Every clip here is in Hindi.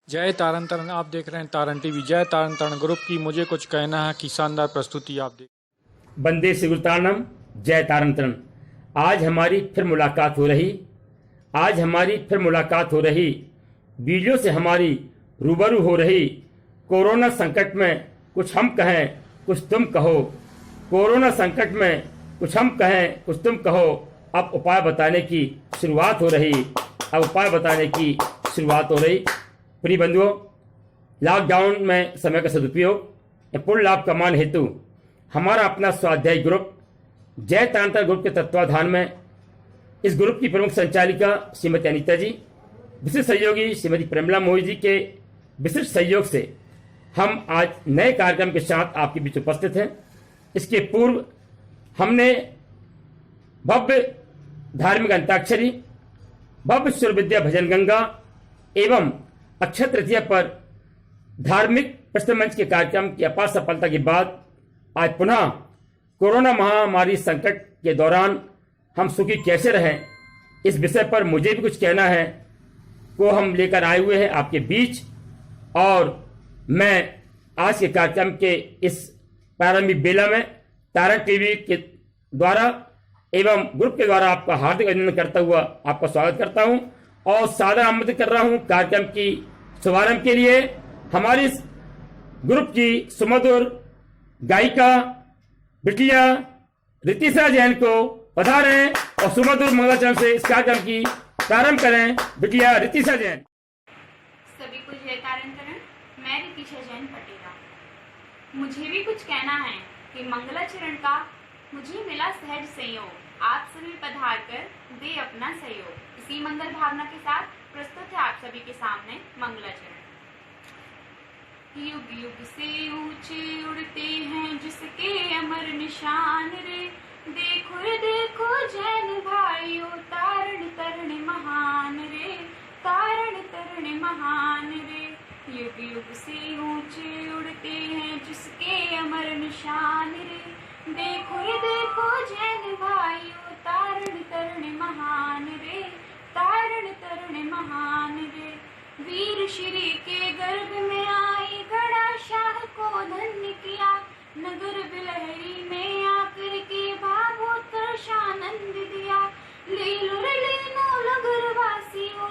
जय तारण तारण, आप देख रहे हैं तारण टीवी। जय तारण तारण ग्रुप की मुझे कुछ कहना है कि शानदार प्रस्तुति आप देख। वंदे शिवतारणम, जय तारण तारण। आज हमारी फिर मुलाकात हो रही वीडियो से हमारी रूबरू हो रही। कोरोना संकट में कुछ हम कहें कुछ तुम कहो, कोरोना संकट में कुछ हम कहें कुछ तुम कहो। अब उपाय बताने की शुरुआत हो रही। प्रिय बंधुओं, लॉकडाउन में समय का सदुपयोग या पूर्ण लाभ कमाने हेतु हमारा अपना स्वाध्याय ग्रुप जय तारण ग्रुप के तत्वाधान में इस ग्रुप की प्रमुख संचालिका श्रीमती अनीता जी, विशिष्ट सहयोगी श्रीमती प्रेमला मोहित जी के विशिष्ट सहयोग से हम आज नए कार्यक्रम के साथ आपके बीच उपस्थित हैं। इसके पूर्व हमने भव्य धार्मिक अंताक्षरी, भव्य सुर विद्या भजन गंगा एवं अक्षय तृतीया पर धार्मिक प्रश्न मंच के कार्यक्रम की अपार सफलता के बाद आज पुनः कोरोना महामारी संकट के दौरान हम सुखी कैसे रहें, इस विषय पर मुझे भी कुछ कहना है को हम लेकर आए हुए हैं आपके बीच। और मैं आज के कार्यक्रम के इस प्रारंभिक बेला में तारण टीवी के द्वारा एवं ग्रुप के द्वारा आपका हार्दिक अभिनंदन करता हुआ आपका स्वागत करता हूं और सादर आमंत्रित कर रहा हूं कार्यक्रम की शुभारंभ के लिए हमारी इस ग्रुप की सुमधुर गायिका बिटिया रितिशा जैन को पधारें और सुमधुर मंगलाचरण से इस कार्यक्रम की प्रारंभ करें। बिटिया रितिशा जैन। सभी को जय तारण तारण। मैं रितिशा जैन पटेला। मुझे भी कुछ कहना है कि मंगलाचरण का मुझे मिला सहज संयोग, आप सभी पधार कर दे अपना सहयोग। इसी मंगल भावना के साथ प्रस्तुत है आप सभी के सामने मंगलाचरण। युग युग से ऊंचे उड़ते हैं जिसके अमर निशान रे, देखो रे देखो जैन भाइयों तारण तरण महान रे, तारण तरण महान रे। युग युग से ऊंचे उड़ते हैं जिसके अमर निशान रे, देखो रे देखो जैन भाइयों तारण तरण महान रे, तारण तरण महान रे। वीर श्री के गर्भ में आई गड़ा शाह को धन्य किया, नगर बिलहरी में आकर के भागवत शानंद दिया। ले लो रे ले लो नगर वासियों,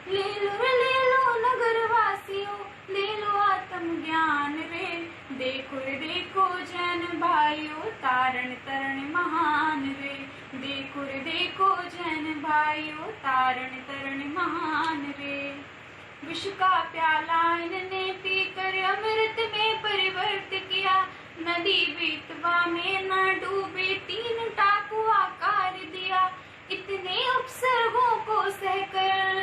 ले लो नगर वासियों, ले लो आत्म ज्ञान रे, देखो रे देखो जैन भाइयों तारण तरण महान रे, देखो रे देखो जैन भाइयों तारण तरण महान रे। विष का प्याला इनने पीकर अमृत में परिवर्त किया, नदी बेतवा में न डूबे तीन टापू आकार दिया। इतने उपसर्गों को सहकर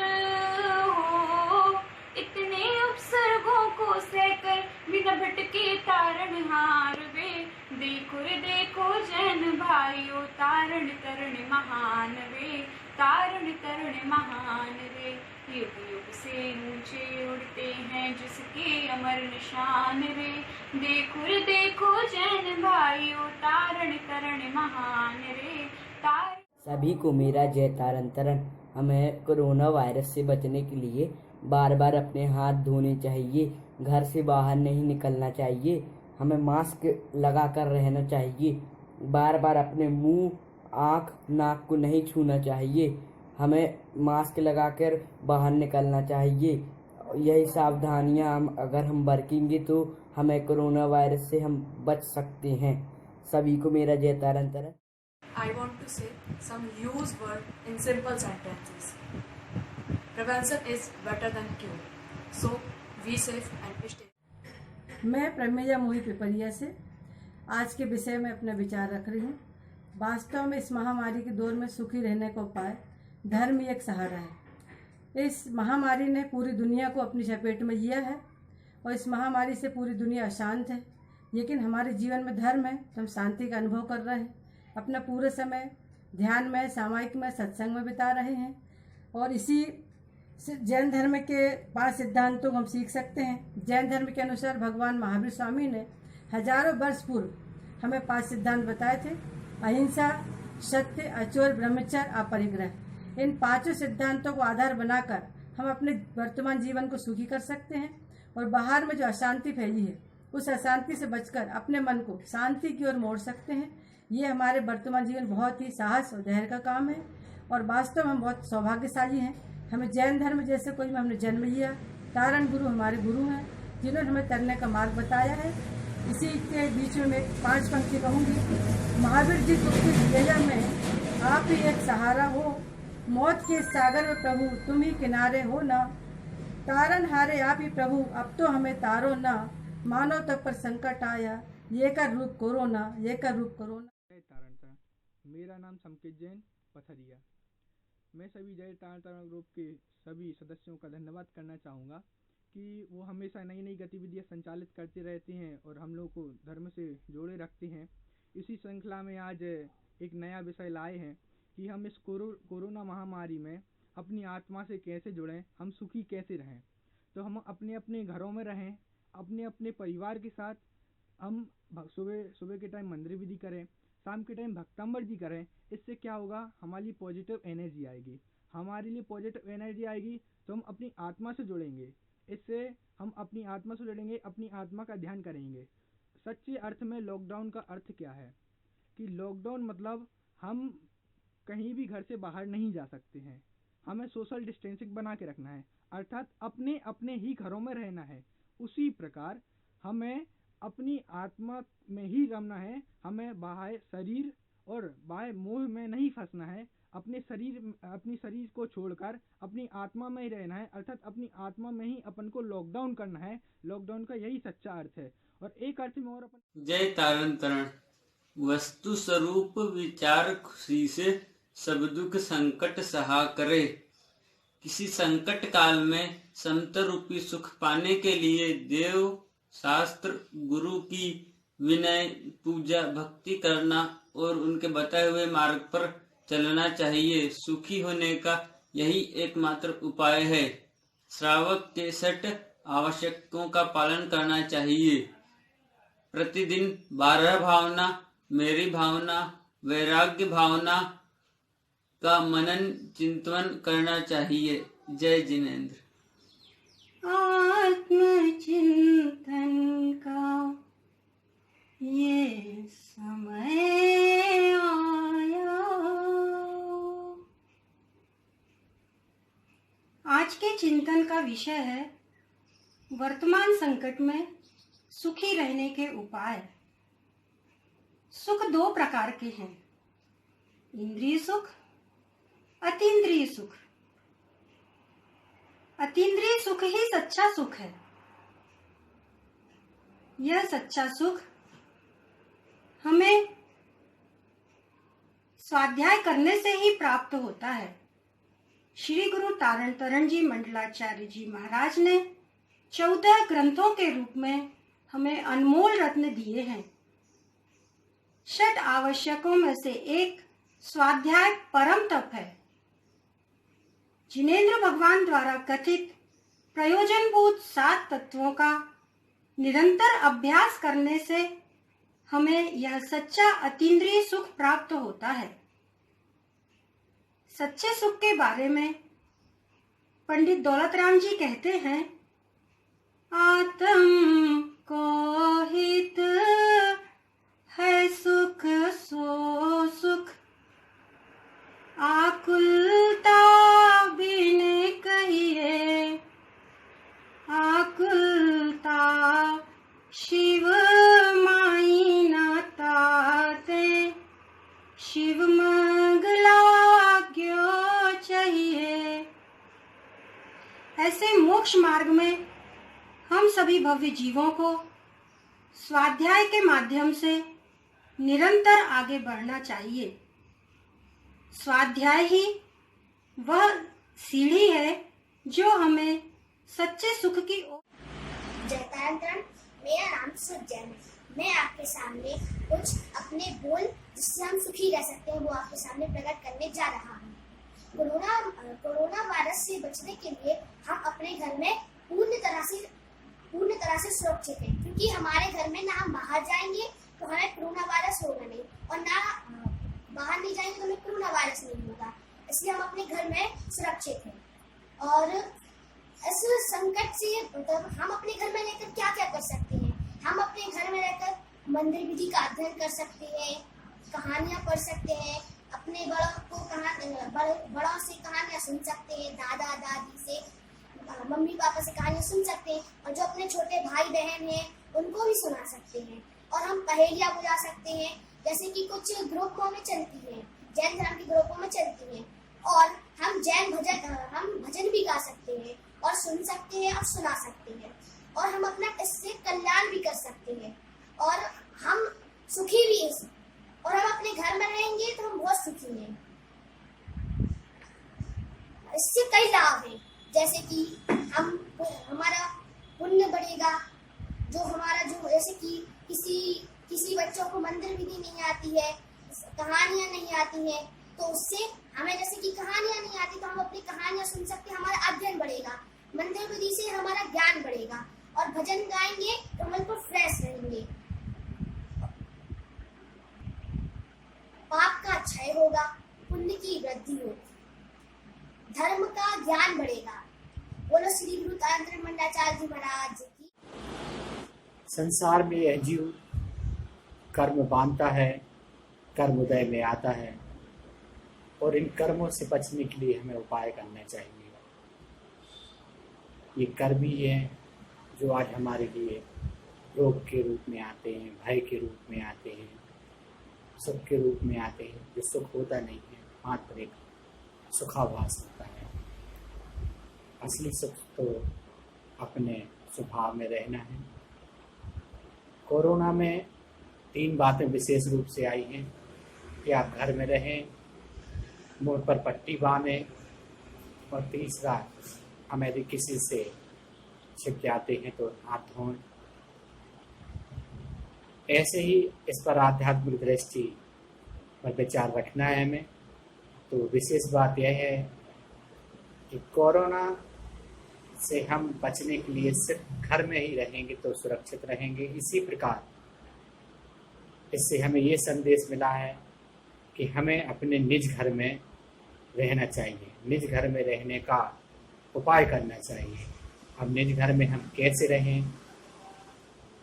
इतने उपसर्गों को सहकर बिना भटके तारण हार वे, देखो रे देखो जैन भाइयों तारण तरण महान वे, तारण तरण महान वे। युग युग से ऊंचे उड़ते हैं जिसके अमर निशान रे, देखो रे देखो जैन भाइयों तारण तरण महान रे, तारण। सभी को मेरा जय तारण तारण। हमें कोरोना वायरस से बचने के लिए बार बार अपने हाथ धोने चाहिए, घर से बाहर नहीं निकलना चाहिए, हमें मास्क लगा कर रहना चाहिए, बार बार अपने मुंह, आँख, नाक को नहीं छूना चाहिए, हमें मास्क लगाकर बाहर निकलना चाहिए। यही सावधानियां अगर हम बरतेंगे तो हमें कोरोना वायरस से हम बच सकते हैं। सभी को मेरा जय तारण तारण। I want to say some use word in simple sentences. Prevention is better than cure. So be safe and stay. मैं प्रेमला मोहित पिपरिया से आज के विषय में अपने विचार रख रही हूँ। वास्तव में इस महामारी के दौर में सुखी रहने का उपाय धर्म ही एक सहारा है। इस महामारी ने पूरी दुनिया को अपनी चपेट में लिया है और इस महामारी से पूरी दुनिया अशांत है, लेकिन हमारे जीवन में धर्म है तो हम शांति का अनुभव कर रहे हैं। अपना पूरे समय ध्यान में, सामायिक में, सत्संग में बिता रहे हैं और इसी जैन धर्म के 5 सिद्धांतों को हम सीख सकते हैं। जैन धर्म के अनुसार भगवान महावीर स्वामी ने हजारों वर्ष पूर्व हमें 5 सिद्धांत बताए थे: अहिंसा, सत्य, अचोर, ब्रह्मचर्य, अपरिग्रह। इन 5 सिद्धांतों को आधार बनाकर हम अपने वर्तमान जीवन को सुखी कर सकते हैं और बाहर में जो अशांति फैली है उस अशांति से बचकर अपने मन को शांति की ओर मोड़ सकते हैं। ये हमारे वर्तमान जीवन बहुत ही साहस और धैर्य का काम है और वास्तव में हम बहुत सौभाग्यशाली हैं। हमें जैन धर्म जैसे कोई में हमने जन्म लिया। तारण गुरु हमारे गुरु हैं जिन्होंने हमें तरने का मार्ग बताया है। इसी के बीच में मैं 5 पंक्ति कहूँगी। महावीर जी को लीला में आप ही एक सहारा हो, मौत के सागर में प्रभु तुम ही किनारे हो ना, तारण हारे आप ही प्रभु अब तो हमें तारो ना, मानव तक पर संकट आया ये का रूप कोरोना, ये का रूप कोरोना। जय तारण तारण। मेरा नाम संकेत जैन पथरिया। मैं सभी जय तारण तारण ग्रुप के सभी सदस्यों का धन्यवाद करना चाहूँगा कि वो हमेशा नई नई गतिविधियाँ संचालित करते रहते हैं और हम लोग को धर्म से जोड़े रखते हैं। इसी श्रृंखला में आज एक नया विषय लाए हैं कि हम इस कोरोना महामारी में अपनी आत्मा से कैसे जुड़ें, हम सुखी कैसे रहें। तो हम अपने अपने घरों में रहें, अपने अपने परिवार के साथ हम सुबह के टाइम मंदिर विधि करें, शाम के टाइम भक्तांबर जी करें। इससे क्या होगा, हमारी पॉजिटिव एनर्जी आएगी, हमारे लिए पॉजिटिव एनर्जी आएगी तो हम अपनी आत्मा से जुड़ेंगे। इससे हम अपनी आत्मा से जुड़ेंगे, अपनी आत्मा का ध्यान करेंगे। सच्चे अर्थ में लॉकडाउन का अर्थ क्या है कि लॉकडाउन मतलब हम कहीं भी घर से बाहर नहीं जा सकते हैं, हमें सोशल डिस्टेंसिंग बना के रखना है, अर्थात अपने अपने ही घरों में रहना है। उसी प्रकार हमें अपनी आत्मा में ही रमना है, हमें बाह्य शरीर और बाह्य मोह में नहीं फंसना है। अपने शरीर को छोड़कर अपनी आत्मा में ही रहना है, अर्थात अपनी आत्मा में ही अपन को लॉकडाउन करना है। लॉकडाउन का यही सच्चा अर्थ है। और एक अर्थ में और अपन जय तारण तरण। वस्तु स्वरूप विचार खुशी से सब दुख संकट सहा करे। किसी संकट काल में समता रूपी सुख पाने के लिए देव शास्त्र गुरु की विनय पूजा भक्ति करना और उनके बताए हुए मार्ग पर चलना चाहिए। सुखी होने का यही एकमात्र उपाय है। श्रावक के 6 आवश्यकों का पालन करना चाहिए। प्रतिदिन 12 भावना, मेरी भावना, वैराग्य भावना का मनन चिंतन करना चाहिए। जय जिनेंद्र। आत्मचिंतन का ये समय आया। आज के चिंतन का विषय है वर्तमान संकट में सुखी रहने के उपाय। सुख 2 प्रकार के हैं, इंद्रिय सुख, अतीन्द्रिय सुख। अतीन्द्रिय सुख ही सच्चा सुख है। यह सच्चा सुख हमें स्वाध्याय करने से ही प्राप्त होता है। श्री गुरु तारण तरण जी मंडलाचार्य जी महाराज ने 14 ग्रंथों के रूप में हमें अनमोल रत्न दिए हैं। 6 आवश्यकों में से एक स्वाध्याय परम तप है। जिनेंद्र भगवान द्वारा कथित प्रयोजनभूत 7 तत्वों का निरंतर अभ्यास करने से हमें यह सच्चा अतीन्द्रिय सुख प्राप्त होता है। सच्चे सुख के बारे में पंडित दौलत राम जी कहते हैं, आत्म को हित है सुख सो सुख, आकुलता बिन कहिए, आकुलता शिव माई नाताते, शिव मंगला क्यों चाहिए। ऐसे मोक्ष मार्ग में हम सभी भव्य जीवों को स्वाध्याय के माध्यम से निरंतर आगे बढ़ना चाहिए। स्वाध्याय ही वह सीढ़ी है जो हमें सच्चे सुख की ओर। जय तारण तरण। मेरा नाम सुजैन है। मैं आपके सामने कुछ अपने बोल जिससे हम सुखी रह सकते हैं वो आपके सामने प्रकट करने जा रहा हूँ। कोरोना वायरस से बचने के लिए हम अपने घर में पूर्ण तरह से सुरक्षित हैं, क्योंकि हमारे घर में ना हम बाहर जाएंगे तो हमें कोरोना वायरस होगा नहीं, और ना बाहर नहीं जाएंगे तो हमें कोरोना वायरस नहीं होगा। इसलिए हम अपने घर में सुरक्षित हैं। और हम अपने घर में रहकर क्या क्या कर सकते हैं? हम अपने घर में रहकर मंदिर विधि का अध्ययन कर सकते हैं, कहानियाँ पढ़ सकते हैं, अपने बड़ों से कहानियाँ सुन सकते हैं, दादा दादी से, मम्मी पापा से कहानियाँ सुन सकते हैं, और जो अपने छोटे भाई बहन हैं उनको भी सुना सकते हैं। और हम पहेलियाँ बुझा सकते हैं, जैसे कि कुछ ग्रुपों में चलती हैं, जैन धर्म के ग्रुपों में चलती हैं। और हम भजन भी गा सकते हैं और सुन सकते हैं और सुना सकते हैं, और हम अपना इससे कल्याण भी कर सकते हैं, और हम सुखी भी हैं। और हम अपने घर में रहेंगे तो हम बहुत सुखी हैं। इससे कई लाभ हैं, जैसे कि हमारा पुण्य बढ़ेगा। जैसे कि किसी बच्चों को मंदिर विधि नहीं आती है, कहानियाँ नहीं आती हैं, तो उससे हमें, जैसे कि कहानियाँ नहीं आती तो हम अपनी कहानियाँ सुन सकते हैं, हमारा अध्ययन बढ़ेगा। मंदिर विधि से हमारा ज्ञान बढ़ेगा, और भजन गाएंगे तो हम बिल्कुल फ्रेश रहेंगे। पाप का क्षय होगा, पुण्य की वृद्धि होगी, धर्म का ज्ञान बढ़ेगा। बोलो श्री गुरु तारतरण मंडलाचार्य जी महाराज की। संसार में यह जीव कर्म बांधता है, कर्म उदय में आता है, और इन कर्मों से बचने के लिए हमें उपाय करना चाहिए। ये कर्म ही है जो आज हमारे लिए रोग के रूप में आते हैं, भय के रूप में आते हैं, सुख के रूप में आते हैं, जो सुख होता नहीं है, मात्र एक सुखाभास होता है। असली सुख तो अपने स्वभाव में रहना है। कोरोना में 3 बातें विशेष रूप से आई हैं कि आप घर में रहें, मुंह पर पट्टी बांधें, और तीसरा, हम यदि किसी से छिप जाते हैं तो हाथ धोएं। ऐसे ही इस पर आध्यात्मिक दृष्टि पर विचार रखना है हमें। तो विशेष बात यह है कि कोरोना से हम बचने के लिए सिर्फ घर में ही रहेंगे तो सुरक्षित रहेंगे। इसी प्रकार इससे हमें ये संदेश मिला है कि हमें अपने निज घर में रहना चाहिए, निज घर में रहने का उपाय करना चाहिए। अब निज घर में हम कैसे रहें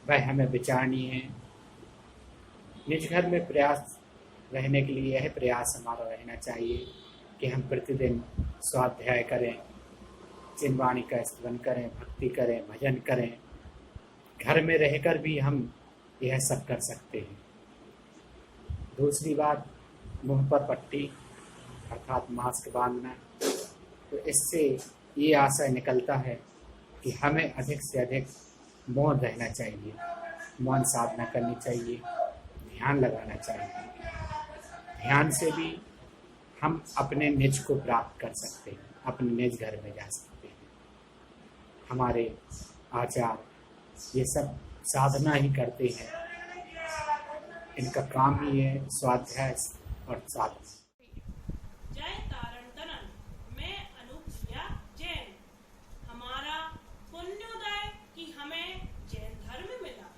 वह हमें विचारनी है। निज घर में प्रयास रहने के लिए यह प्रयास हमारा रहना चाहिए कि हम प्रतिदिन स्वाध्याय करें, चिन्हवाणी का स्तवन करें, भक्ति करें, भजन करें। घर में रहकर भी हम यह सब कर सकते हैं। दूसरी बात, मुंह पर पट्टी अर्थात मास्क बांधना। तो इससे ये आशय निकलता है कि हमें अधिक से अधिक मौन रहना चाहिए, मौन साधना करनी चाहिए, ध्यान लगाना चाहिए। ध्यान से भी हम अपने निज को प्राप्त कर सकते हैं, अपने निज घर में जा सकते हैं। हमारे आचार ये सब साधना ही करते हैं, इनका काम ही है स्वाध्याय और साधना। जय तारण तरण, मैं अनुप्रिया जैन। हमारा पुण्योदय कि हमें जैन धर्म मिला,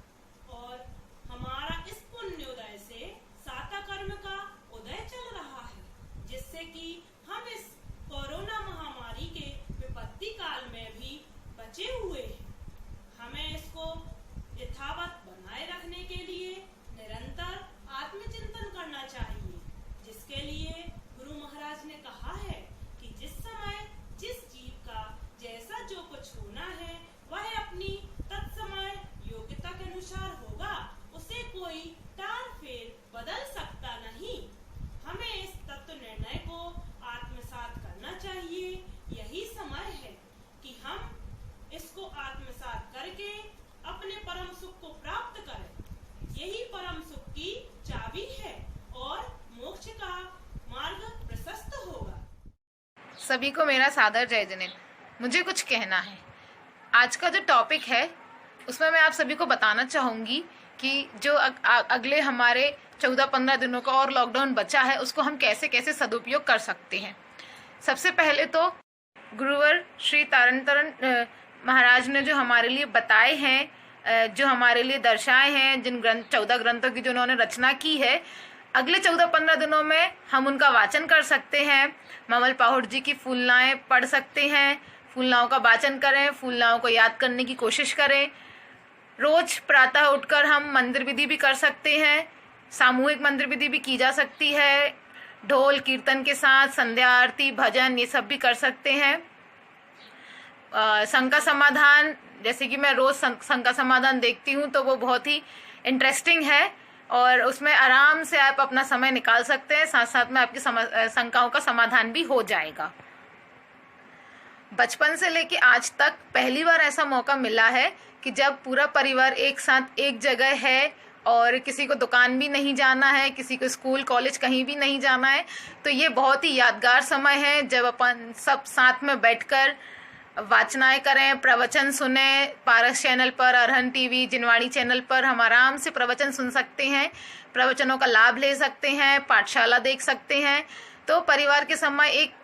और हमारा इस पुण्योदय से साता कर्म का उदय चल रहा है, जिससे कि हम इस कोरोना महामारी के विपत्ति काल में भी बचे हुए हैं। हमें इसको यथावत बनाए रखने के लिए निरंतर आत्मचिंतन करना चाहिए, जिसके लिए गुरु महाराज ने कहा है कि जिस समय जिस जीव का जैसा जो कुछ होना है वह अपनी तत्समय योग्यता के अनुसार होगा, उसे कोई टाल फेर बदल सकता नहीं। हमें इस तत्व निर्णय को आत्मसात करना चाहिए। यही समय है कि हम इसको आत्मसात करके अपने परम सुख को प्राप्त करें। यही परम सुख की चाबी है और मोक्ष का मार्ग प्रशस्त होगा। सभी को मेरा सादर जय जनित। मुझे कुछ कहना है। आज का जो टॉपिक है उसमें मैं आप सभी को बताना चाहूँगी कि जो अगले हमारे 14-15 दिनों का और लॉकडाउन बचा है उसको हम कैसे कैसे सदुपयोग कर सकते हैं। सबसे पहले तो गुरुवर श्री तारण तरण महाराज ने जो हमारे लिए बताए हैं, जो हमारे लिए दर्शाए हैं, जिन 14 ग्रंथों की जो उन्होंने रचना की है, अगले 14-15 दिनों में हम उनका वाचन कर सकते हैं। ममल पाहुड़ जी की फूलनाएं पढ़ सकते हैं, फूलनाओं का वाचन करें, फूलनाओं को याद करने की कोशिश करें। रोज प्रातः उठकर हम मंदिर विधि भी कर सकते हैं, सामूहिक मंदिर विधि भी की जा सकती है, ढोल कीर्तन के साथ संध्या आरती भजन ये सब भी कर सकते हैं। संघ का समाधान, जैसे कि मैं रोज संघ का समाधान देखती हूँ तो वो बहुत ही इंटरेस्टिंग है और उसमें आराम से आप अपना समय निकाल सकते हैं, साथ साथ में आपकी शंकाओं का समाधान भी हो जाएगा। बचपन से लेके आज तक पहली बार ऐसा मौका मिला है कि जब पूरा परिवार एक साथ एक जगह है और किसी को दुकान भी नहीं जाना है, किसी को स्कूल कॉलेज कहीं भी नहीं जाना है, तो ये बहुत ही यादगार समय है जब अपन सब साथ में बैठकर वाचनाएं करें, प्रवचन सुने। पारस चैनल पर, अरहन टीवी, जिनवाणी चैनल पर हम आराम से प्रवचन सुन सकते हैं, प्रवचनों का लाभ ले सकते हैं, पाठशाला देख सकते हैं। तो परिवार के समय एक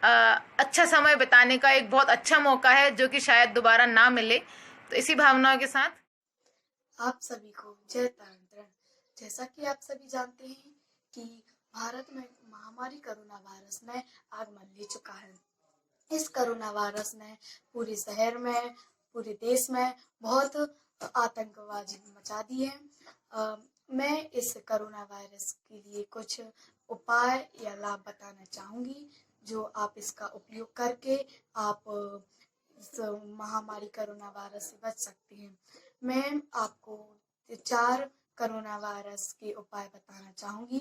अच्छा समय बिताने का एक बहुत अच्छा मौका है जो कि शायद दोबारा ना मिले। तो इसी भावनाओं के साथ आप सभी को जय तारण। जैसा कि आप सभी जानते हैं कि भारत में महामारी कोरोना वायरस ने आगमन ले चुका है। इस कोरोना वायरस ने पूरे शहर में, पूरे देश में बहुत आतंकवादी मचा दी है। मैं इस कोरोना वायरस के लिए कुछ उपाय या लाभ बताना चाहूँगी जो आप इसका उपयोग करके आप इस महामारी कोरोना वायरस से बच सकते हैं। मैं आपको 4 कोरोना वायरस के उपाय बताना चाहूँगी।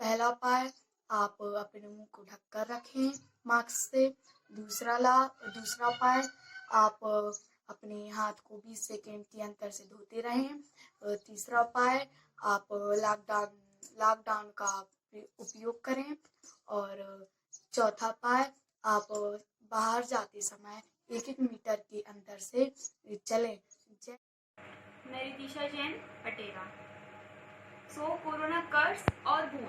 पहला उपाय, आप अपने मुंह को ढककर रखें मास्क से। दूसरा उपाय, आप अपने हाथ को 20 सेकेंड के अंतर से धोते रहें। तीसरा उपाय, आप लॉकडाउन का उपयोग करें। और चौथा उपाय, आप बाहर जाते समय 1-1 मीटर के अंतर से चलें। मैं रितिशा जैन पटेला। कोरोना कर्स और गुण,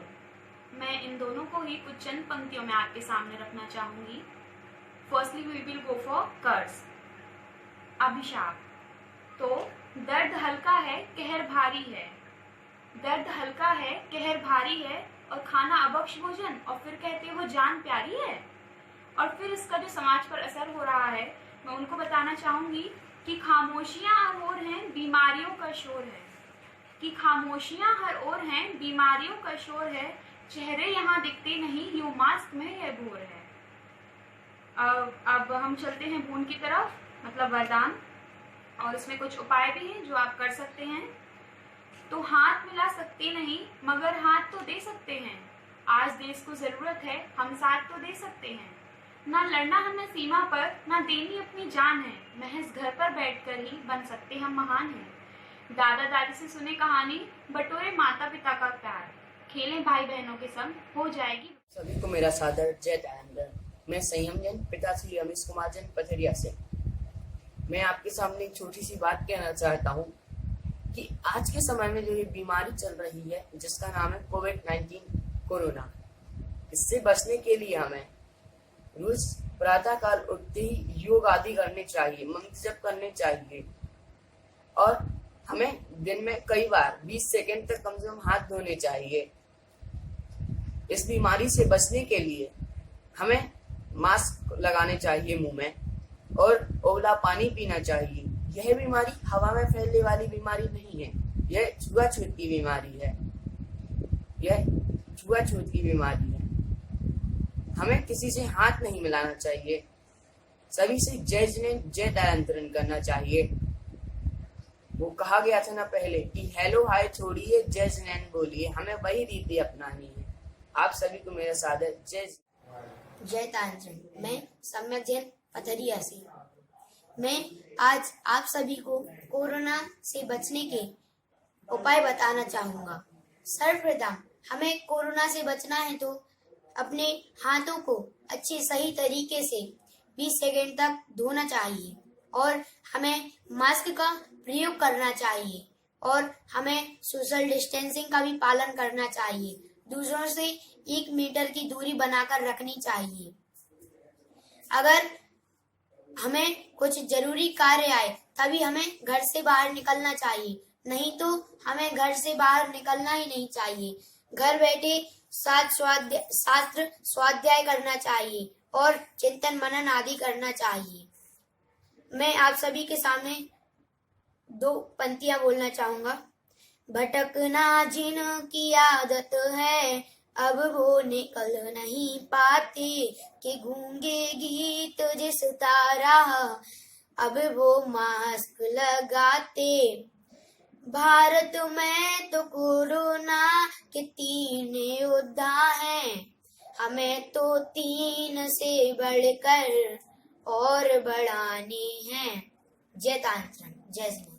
मैं इन दोनों को ही कुछ चंद पंक्तियों में आपके सामने रखना चाहूंगी। Firstly we will go for curse. अभिशाप। तो दर्द हल्का है, कहर भारी है। दर्द हल्का है, कहर भारी है, और खाना अबक्ष भोजन, और फिर कहते हो जान प्यारी है। और फिर इसका जो समाज पर असर हो रहा है, मैं उनको बताना चाहूंगी कि खामोशियां हर ओर हैं, बीमारियों का शोर है। कि खामोशियां हर ओर हैं, बीमारियों का शोर है। चेहरे यहाँ दिखते नहीं, यूं मास्क में यह भोर है। अब हम चलते हैं गुण की तरफ, मतलब वरदान, और इसमें कुछ उपाय भी हैं जो आप कर सकते हैं। तो हाथ मिला सकते नहीं, मगर हाथ तो दे सकते हैं। आज देश को जरूरत है, हम साथ तो दे सकते हैं। ना लड़ना हमें सीमा पर, ना देनी अपनी जान है। महज घर पर बैठकर ही बन सकते हम महान हैं। दादा दादी से सुने कहानी, बटोरे माता पिता का प्यार, खेलें भाई बहनों के संग, हो जाएगी। सभी को मेरा सादर जय तारण। मैं संयम जैन, पिता श्री रमेश कुमार जैन पथरिया से। मैं आपके सामने एक छोटी सी बात कहना चाहता हूँ कि आज के समय में जो ये बीमारी चल रही है जिसका नाम है कोविड-19 कोरोना, इससे बचने के लिए हमें रोज प्रातः काल उठते ही योग आदि करने चाहिए, मंत्र जप करने चाहिए, और हमें दिन में कई बार 20 सेकेंड तक कम से कम हाथ धोने चाहिए। इस बीमारी से बचने के लिए हमें मास्क लगाने चाहिए मुंह में, और उबला पानी पीना चाहिए। यह बीमारी हवा में फैलने वाली बीमारी नहीं है, यह छुआछूत की बीमारी है। हमें किसी से हाथ नहीं मिलाना चाहिए, सभी से जय तारण करना चाहिए। वो कहा गया था ना पहले कि हेलो हाय छोड़िए, जय जिनेन बोलिए। हमें वही रीति अपनानी है। आप सभी को मेरा सादर जय तारण। मैं सम्यक जैन पथरिया से। मैं आज आप सभी को कोरोना से बचने के उपाय बताना चाहूँगा। सर्वप्रथम हमें कोरोना से बचना है तो अपने हाथों को अच्छे सही तरीके से 20 सेकेंड तक धोना चाहिए, और हमें मास्क का प्रयोग करना चाहिए, और हमें सोशल डिस्टेंसिंग का भी पालन करना चाहिए। दूसरों से 1 मीटर की दूरी बनाकर रखनी चाहिए। अगर हमें कुछ जरूरी कार्य आए तभी हमें घर से बाहर निकलना चाहिए, नहीं तो हमें घर से बाहर निकलना ही नहीं चाहिए। घर बैठे शास्त्र स्वाध्याय करना चाहिए और चिंतन मनन आदि करना चाहिए। मैं आप सभी के सामने 2 पंक्तियां बोलना चाहूंगा। भटकना जिनकी आदत है, अब वो निकल नहीं पाते, कि गूंगे गीत जिस तारा, अब वो मास्क लगाते। भारत में तो कोरोना के 3 योद्धा हैं, हमें तो 3 से बढ़कर और बढ़ाने हैं। जय तांत्रण, जय श्री